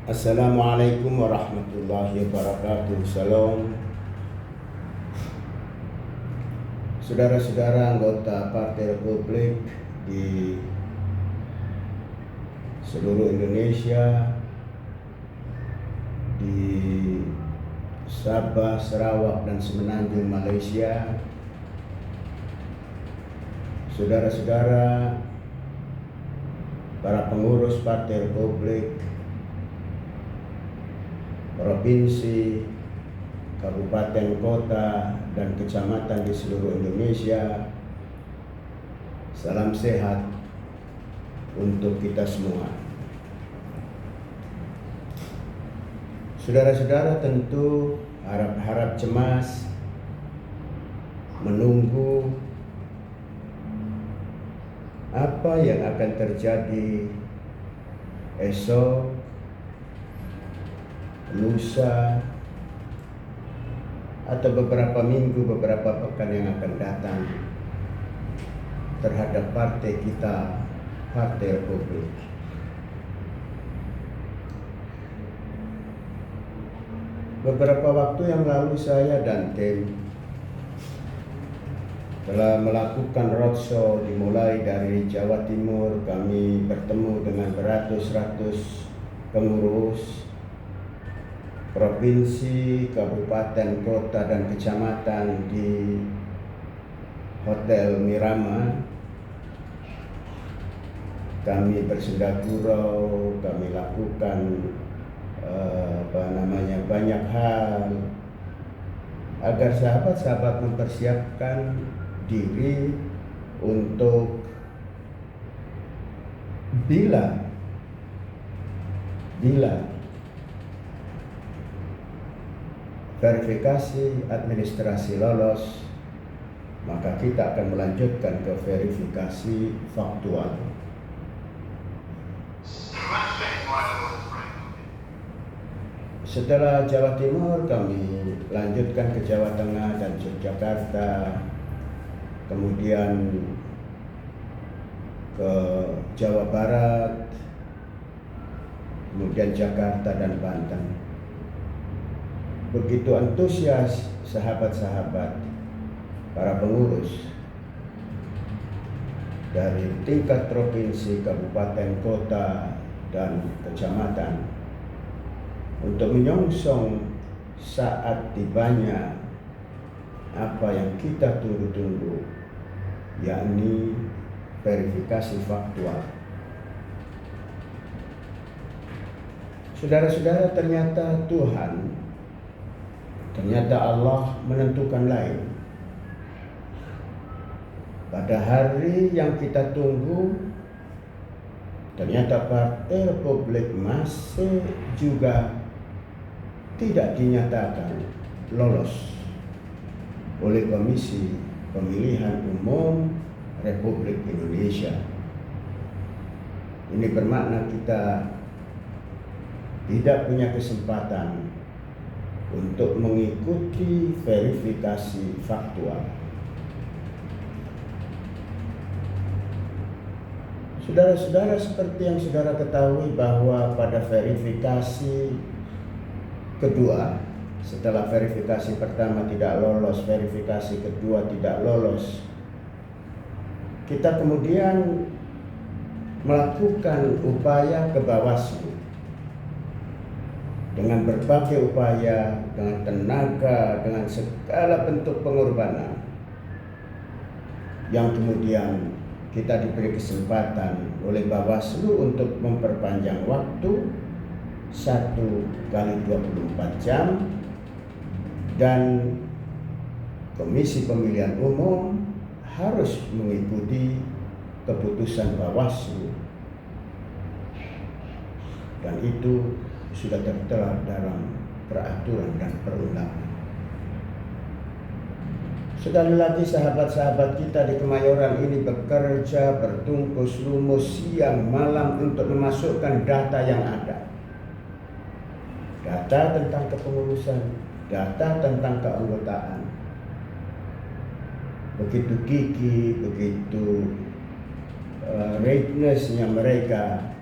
Assalamualaikum warahmatullahi wabarakatuh. Salam. Saudara-saudara anggota Partai Republik di seluruh Indonesia, di Sabah, Sarawak, dan Semenanjung Malaysia, saudara-saudara para pengurus Partai Republik provinsi, kabupaten, kota, dan kecamatan di seluruh Indonesia. Salam sehat untuk kita semua. Saudara-saudara tentu harap-harap cemas menunggu apa yang akan terjadi esok, lusa, atau beberapa minggu, beberapa pekan yang akan datang terhadap partai kita, Partai Republik. Beberapa waktu yang lalu saya dan tim telah melakukan roadshow dimulai dari Jawa Timur. Kami bertemu dengan beratus-ratus pengurus provinsi, kabupaten, kota, dan kecamatan di Hotel Miramar. Kami bersinggah gurau, kami lakukan banyak hal agar sahabat-sahabat mempersiapkan diri untuk bila verifikasi administrasi lolos, maka kita akan melanjutkan ke verifikasi faktual. Setelah Jawa Timur, kami lanjutkan ke Jawa Tengah dan Yogyakarta, kemudian ke Jawa Barat, kemudian Jakarta dan Banten. Begitu antusias sahabat-sahabat para pengurus dari tingkat provinsi, kabupaten, kota, dan kecamatan untuk menyongsong saat tibanya apa yang kita tunggu-tunggu, yakni verifikasi faktual. Saudara-saudara, ternyata Allah menentukan lain. Pada hari yang kita tunggu, ternyata Partai Republik masih juga tidak dinyatakan lolos oleh Komisi Pemilihan Umum Republik Indonesia. Ini bermakna kita tidak punya kesempatan untuk mengikuti verifikasi faktual. Saudara-saudara, seperti yang saudara ketahui bahwa pada verifikasi kedua, setelah verifikasi pertama tidak lolos, verifikasi kedua tidak lolos, kita kemudian melakukan upaya ke Bawaslu. Dengan berbagai upaya, dengan tenaga, dengan segala bentuk pengorbanan, yang kemudian kita diberi kesempatan oleh Bawaslu untuk memperpanjang waktu 1 kali 24 jam, dan Komisi Pemilihan Umum harus mengikuti keputusan Bawaslu, dan itu sudah tertera dalam peraturan dan perundangan. Sekali lagi, sahabat-sahabat kita di Kemayoran ini bekerja bertungkus lumus siang malam untuk memasukkan data yang ada. Data tentang kepengurusan, data tentang keanggotaan. Begitu gigih, begitu readiness-nya mereka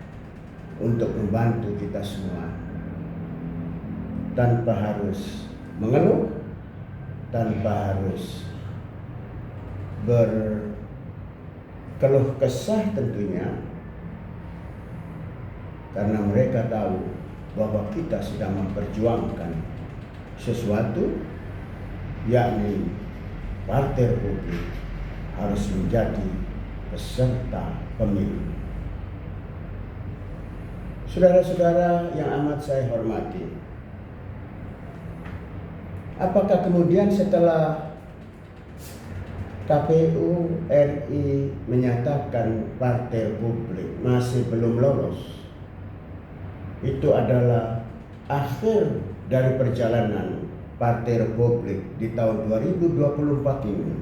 untuk membantu kita semua. tanpa harus mengeluh, tanpa harus berkeluh kesah tentunya, karena mereka tahu bahwa kita sedang memperjuangkan sesuatu, yakni Partai Republik harus menjadi peserta pemilu. Saudara-saudara yang amat saya hormati, apakah kemudian setelah KPU RI menyatakan Partai Republik masih belum lolos, itu adalah akhir dari perjalanan Partai Republik di tahun 2024 ini?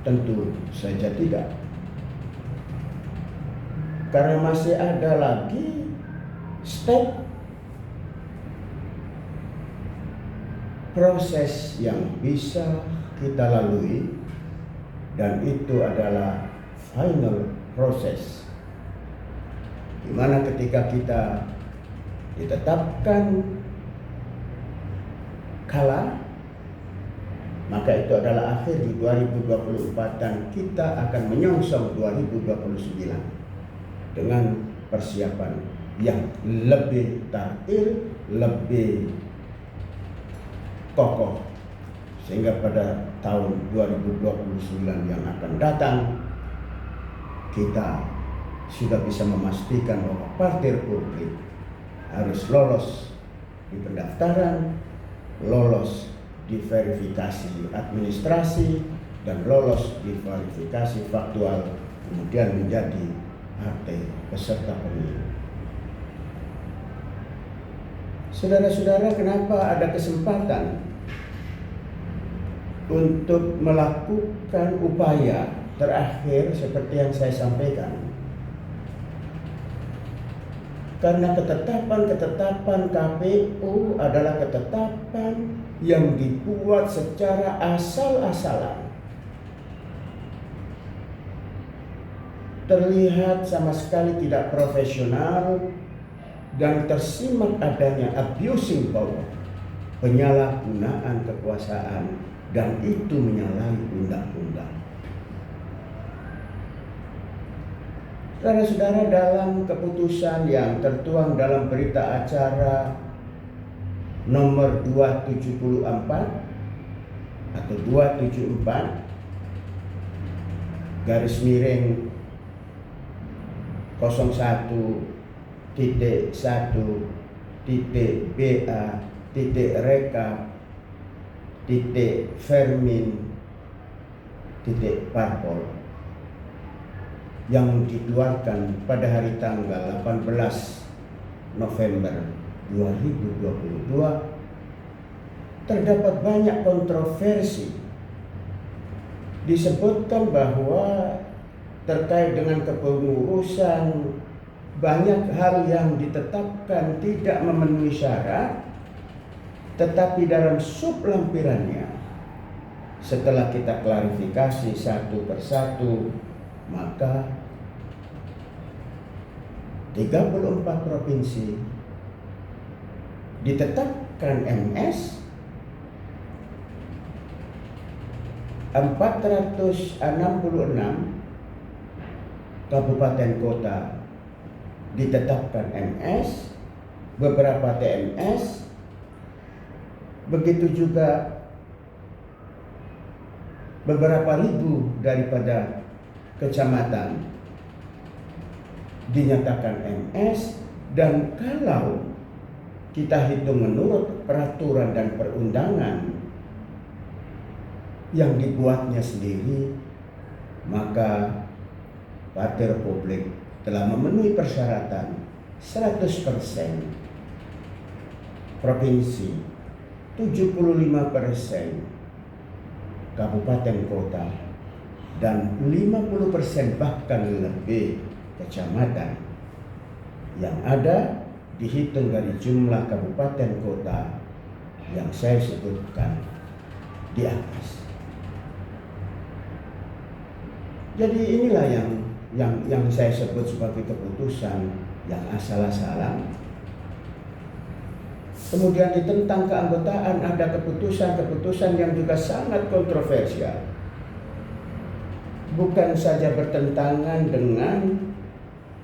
Tentu saja tidak. Karena masih ada lagi step proses yang bisa kita lalui, dan itu adalah final proses, di mana ketika kita ditetapkan kalah, maka itu adalah akhir di 2024 dan kita akan menyongsong 2029 dengan persiapan yang lebih tartil, lebih kokoh, sehingga pada tahun 2029 yang akan datang kita sudah bisa memastikan bahwa Partai Republik harus lolos di pendaftaran, lolos di verifikasi administrasi, dan lolos di verifikasi faktual, kemudian menjadi partai peserta pemilu. Saudara-saudara, kenapa ada kesempatan untuk melakukan upaya terakhir seperti yang saya sampaikan? Karena ketetapan-ketetapan KPU adalah ketetapan yang dibuat secara asal-asalan. Terlihat sama sekali tidak profesional dan tersimak adanya abusing power, penyalahgunaan kekuasaan, dan itu menyalahi undang-undang. Saudara-saudara, dalam keputusan yang tertuang dalam berita acara nomor 274 atau 274 garis miring 01.1.BA.Rekap.Fermin.Parpol yang dikeluarkan pada hari tanggal 18 November 2022, terdapat banyak kontroversi. Disebutkan bahwa terkait dengan kepengurusan, banyak hal yang ditetapkan tidak memenuhi syarat, tetapi dalam sublampirannya, setelah kita klarifikasi satu persatu, maka 34 provinsi ditetapkan MS, 466 kabupaten kota ditetapkan MS, beberapa TMS, begitu juga beberapa ribu daripada kecamatan dinyatakan MS. Dan kalau kita hitung menurut peraturan dan perundangan yang dibuatnya sendiri, maka Partai Republik telah memenuhi persyaratan 100% provinsi, 75% kabupaten kota, dan 50% bahkan lebih kecamatan yang ada dihitung dari jumlah kabupaten kota yang saya sebutkan di atas. Jadi inilah yang saya sebut sebagai keputusan yang asal-asalan, Kemudian ditentang keanggotaan, ada keputusan-keputusan yang juga sangat kontroversial. Bukan saja bertentangan dengan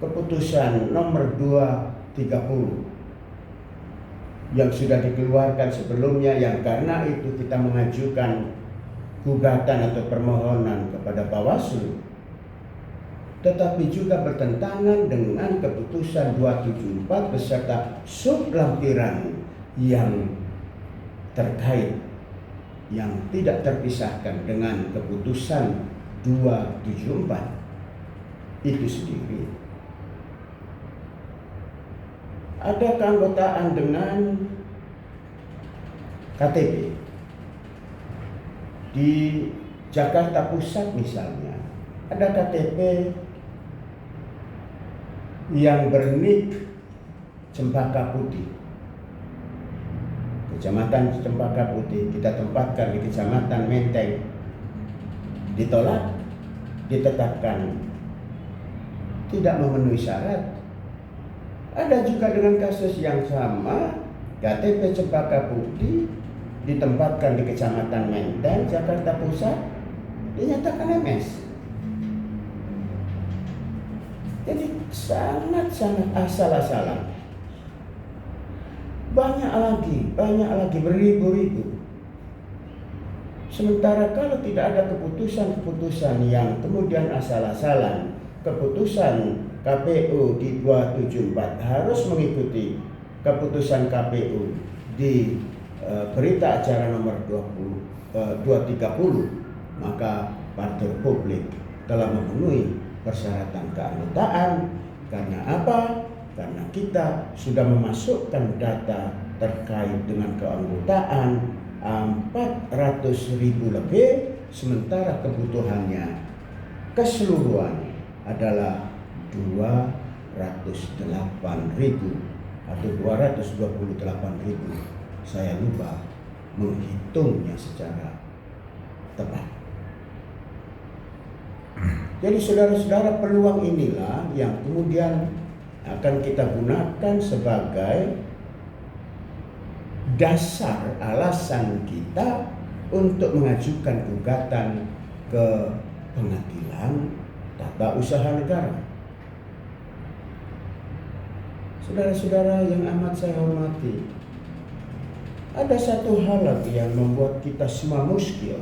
keputusan nomor 230 yang sudah dikeluarkan sebelumnya, yang karena itu kita mengajukan gugatan atau permohonan kepada Bawaslu, tetapi juga bertentangan dengan keputusan 274 beserta sublampiran yang terkait yang tidak terpisahkan dengan keputusan 274 itu sendiri. Ada keanggotaan dengan KTP di Jakarta Pusat misalnya, ada KTP yang bernik Cempaka Putih, Kecamatan Cempaka Putih, kita tempatkan di Kecamatan Menteng, ditolak, ditetapkan tidak memenuhi syarat. Ada juga dengan kasus yang sama, KTP Cempaka Putih ditempatkan di Kecamatan Menteng, Jakarta Pusat, dinyatakan MS. Jadi sangat-sangat asal-asalan. Banyak lagi beribu-ribu. Sementara kalau tidak ada keputusan-keputusan yang kemudian asal-asalan, keputusan KPU di 274 harus mengikuti keputusan KPU di berita acara nomor 230, maka Partai Republik telah memenuhi persyaratan keanggotaan. Karena apa? Karena kita sudah memasukkan data terkait dengan keanggotaan 400.000 lebih, sementara kebutuhannya keseluruhan adalah 208.000 atau 228.000. Saya lupa menghitungnya secara tepat. Jadi saudara-saudara, peluang inilah yang kemudian akan kita gunakan sebagai dasar alasan kita untuk mengajukan gugatan ke Pengadilan Tata Usaha Negara. Saudara-saudara yang amat saya hormati, ada satu hal lagi yang membuat kita semua muskil,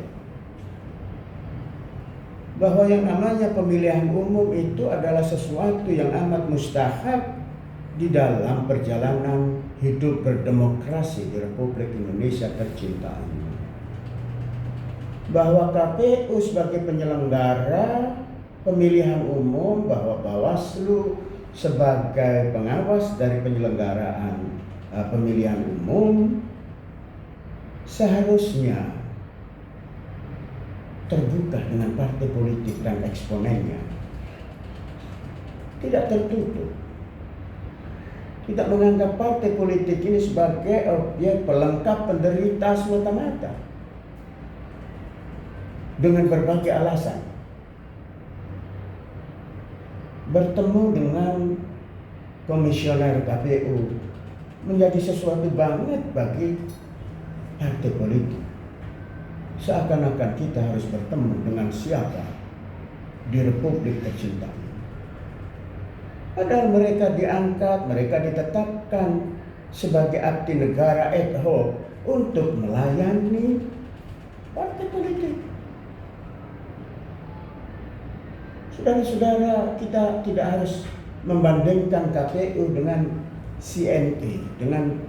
bahwa yang namanya pemilihan umum itu adalah sesuatu yang amat mustahab di dalam perjalanan hidup berdemokrasi di Republik Indonesia tercinta ini. Bahwa KPU sebagai penyelenggara pemilihan umum, bahwa Bawaslu sebagai pengawas dari penyelenggaraan pemilihan umum seharusnya terbuka dengan partai politik dan eksponennya, tidak tertutup. Tidak menganggap partai politik ini sebagai objek pelengkap penderita semata-mata dengan berbagai alasan. Bertemu dengan komisioner KPU menjadi sesuatu banget bagi partai politik. Seakan-akan kita harus bertemu dengan siapa di Republik tercinta ini. Padahal mereka diangkat, mereka ditetapkan sebagai abdi negara ad hoc untuk melayani partai politik. Saudara-saudara, kita tidak harus membandingkan KPU dengan CNE, dengan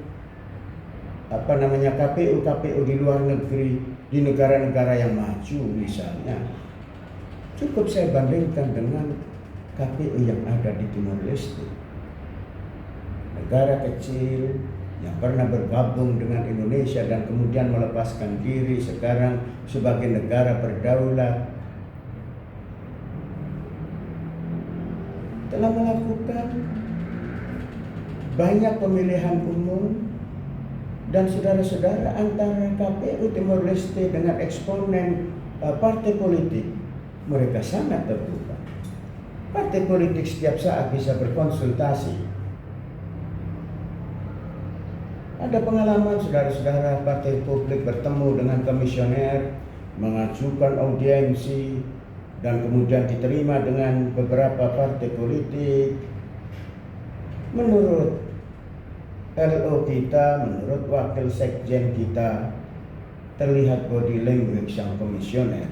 KPU di luar negeri, di negara-negara yang maju misalnya. Cukup saya bandingkan dengan KPU yang ada di Timor Leste, negara kecil yang pernah bergabung dengan Indonesia dan kemudian melepaskan diri sekarang sebagai negara berdaulat, telah melakukan banyak pemilihan umum. Dan saudara-saudara, antara KPU Timor Leste dengan eksponen partai politik, mereka sangat terbuka. Partai politik setiap saat bisa berkonsultasi Ada pengalaman saudara-saudara Partai Republik bertemu dengan komisioner, mengajukan audiensi, dan kemudian diterima dengan beberapa partai politik. Menurut LO kita, menurut wakil sekjen kita, terlihat body language yang komisioner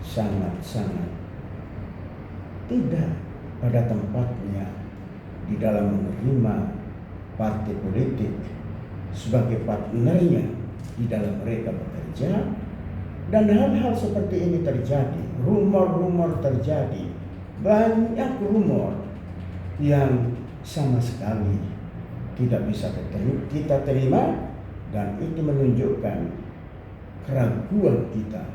sangat-sangat tidak pada tempatnya di dalam menerima partai politik sebagai partnernya di dalam mereka bekerja. Dan hal-hal seperti ini terjadi, rumor-rumor terjadi, banyak rumor yang sama sekali tidak bisa kita terima, dan itu menunjukkan keraguan kita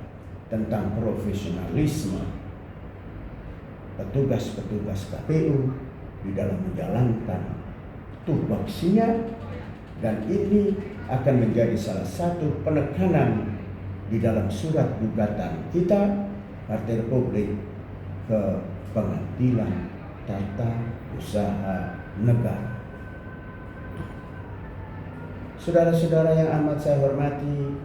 tentang profesionalisme petugas-petugas KPU di dalam menjalankan tupoksinya, dan ini akan menjadi salah satu penekanan di dalam surat gugatan kita Partai Republik ke Pengadilan Tata Usaha Negara. Saudara-saudara yang amat saya hormati,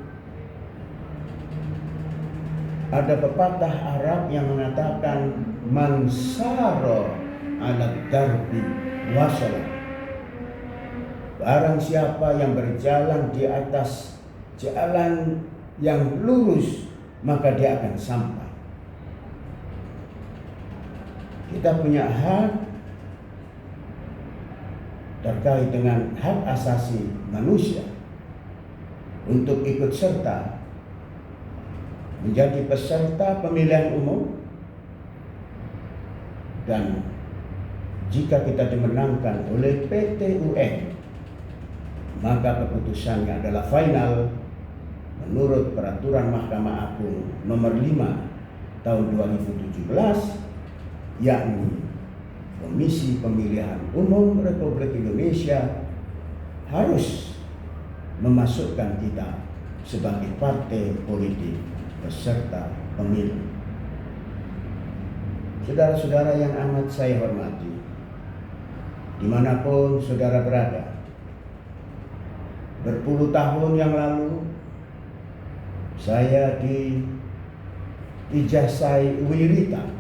ada pepatah Arab yang mengatakan man sara ala darbi wasala. Barang siapa yang berjalan di atas jalan yang lurus, maka dia akan sampai. Kita punya hak terkait dengan hak asasi manusia untuk ikut serta menjadi peserta pemilihan umum, dan jika kita dimenangkan oleh PT UN, maka keputusannya adalah final menurut peraturan Mahkamah Agung nomor 5 tahun 2017, yakni Komisi Pemilihan Umum Republik Indonesia harus memasukkan kita sebagai partai politik peserta pemilu. Saudara-saudara yang amat saya hormati, dimanapun saudara berada, berpuluh tahun yang lalu saya diijazai wiritan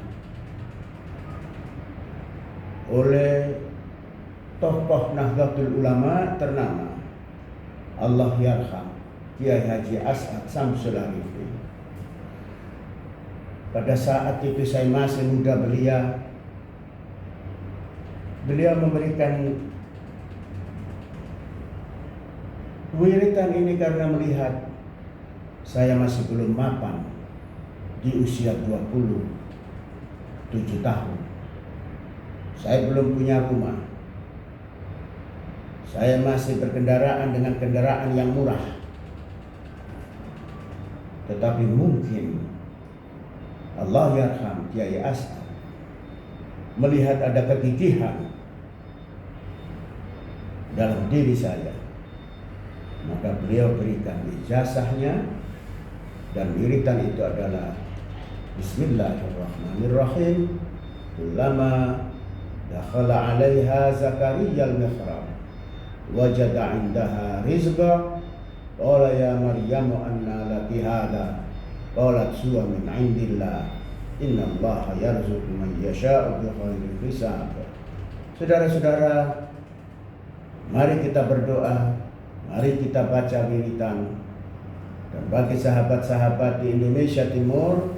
oleh tokoh Nahdlatul Ulama ternama, Allah yarham, Kiai Haji As'ad Samsul Arifi. Pada saat itu saya masih muda, beliau memberikan wiritan ini karena melihat saya masih belum mapan di usia 27 tahun. Saya belum punya rumah. Saya masih berkendaraan dengan kendaraan yang murah. Tetapi mungkin Allah yarham Kiai As'ad melihat ada kegigihan dalam diri saya, maka beliau berikan ijazahnya, dan wiritan itu adalah Bismillahirrahmanirrahim. Kullama dakhala 'alaiha Zakaria al-mihrab wajada 'indaha rizqa qala ya Maryamu anna laki hadha qalat huwa min 'indillah innallaha yarzuqu man yasha'u bighairi hisab. Saudara-saudara, mari kita berdoa, mari kita baca wiritan. Dan bagi sahabat-sahabat di Indonesia Timur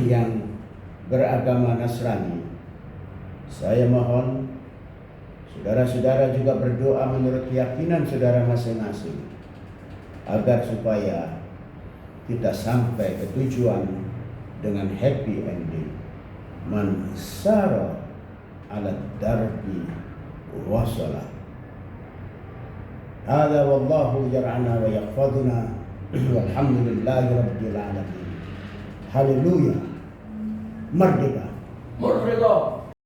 yang beragama Nasrani, saya mohon saudara-saudara juga berdoa menurut keyakinan saudara masing-masing, agar supaya kita sampai ke tujuan dengan happy ending. Man sara ala darbi wasala. Hadza wallahu yar'ana wa yahfazuna walhamdulillahi rabbil alamin. Haleluya. Merdeka. Merdeka.